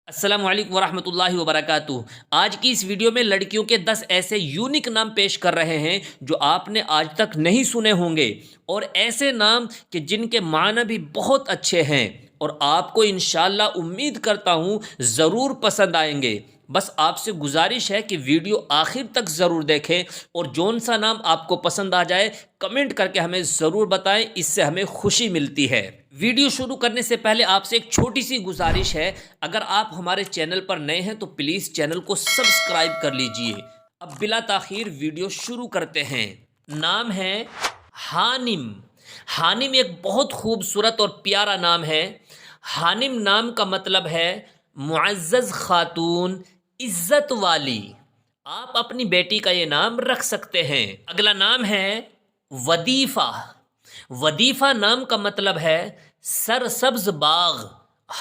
السلام علیکم ورحمۃ اللہ وبرکاتہ۔ آج کی اس ویڈیو میں لڑکیوں کے 10 ایسے یونیک نام پیش کر رہے ہیں جو آپ نے آج تک نہیں سنے ہوں گے، اور ایسے نام کہ جن کے معنی بھی بہت اچھے ہیں اور آپ کو انشاءاللہ امید کرتا ہوں ضرور پسند آئیں گے۔ بس آپ سے گزارش ہے کہ ویڈیو آخر تک ضرور دیکھیں، اور جون سا نام آپ کو پسند آ جائے کمنٹ کر کے ہمیں ضرور بتائیں، اس سے ہمیں خوشی ملتی ہے۔ ویڈیو شروع کرنے سے پہلے آپ سے ایک چھوٹی سی گزارش ہے، اگر آپ ہمارے چینل پر نئے ہیں تو پلیز چینل کو سبسکرائب کر لیجئے۔ اب بلا تاخیر ویڈیو شروع کرتے ہیں۔ نام ہے حانم۔ حانم ایک بہت خوبصورت اور پیارا نام ہے۔ حانم نام کا مطلب ہے معزز خاتون، عزت والی۔ آپ اپنی بیٹی کا یہ نام رکھ سکتے ہیں۔ اگلا نام ہے ودیفہ۔ ودیفہ نام کا مطلب ہے سرسبز باغ،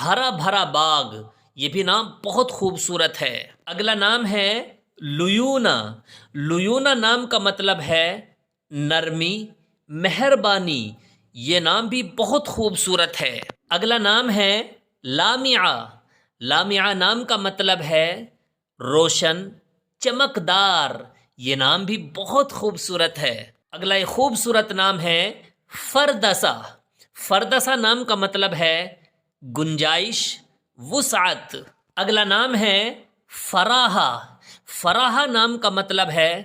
ہرا بھرا باغ۔ یہ بھی نام بہت خوبصورت ہے۔ اگلا نام ہے لیونا۔ لیونا نام کا مطلب ہے نرمی، مہربانی۔ یہ نام بھی بہت خوبصورت ہے۔ اگلا نام ہے لامعہ۔ لامعہ نام کا مطلب ہے روشن، چمکدار۔ یہ نام بھی بہت خوبصورت ہے۔ اگلا ایک خوبصورت نام ہے فردسہ۔ فردسہ نام کا مطلب ہے گنجائش، وسعت۔ اگلا نام ہے فراحہ۔ فراحہ نام کا مطلب ہے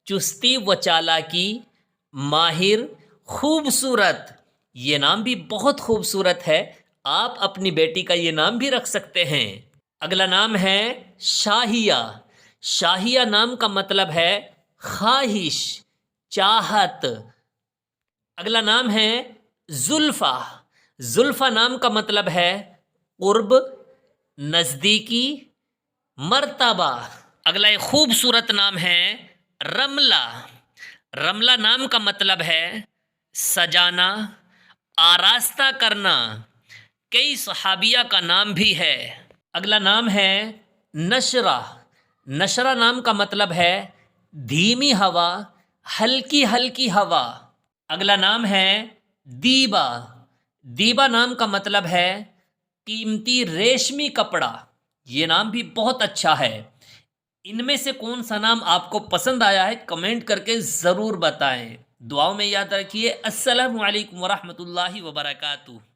چستی و چالاکی، ماہر، خوبصورت۔ یہ نام بھی بہت خوبصورت ہے۔ آپ اپنی بیٹی کا یہ نام بھی رکھ سکتے ہیں۔ اگلا نام ہے شاہیہ۔ شاہیہ نام کا مطلب ہے خواہش، چاہت۔ اگلا نام ہے زلفہ۔ زلفہ نام کا مطلب ہے قرب، نزدیکی، مرتبہ۔ اگلا ایک خوبصورت نام ہے رملہ۔ رملہ نام کا مطلب ہے سجانا، آراستہ کرنا۔ کئی صحابیہ کا نام بھی ہے۔ اگلا نام ہے نشرہ۔ نشرہ نام کا مطلب ہے دھیمی ہوا، ہلکی ہلکی ہوا۔ اگلا نام ہے دیبا۔ دیبا نام کا مطلب ہے قیمتی ریشمی کپڑا۔ یہ نام بھی بہت اچھا ہے۔ ان میں سے کون سا نام آپ کو پسند آیا ہے کمنٹ کر کے ضرور بتائیں۔ دعاؤں میں یاد رکھیے۔ السلام علیکم ورحمۃ اللہ وبرکاتہ۔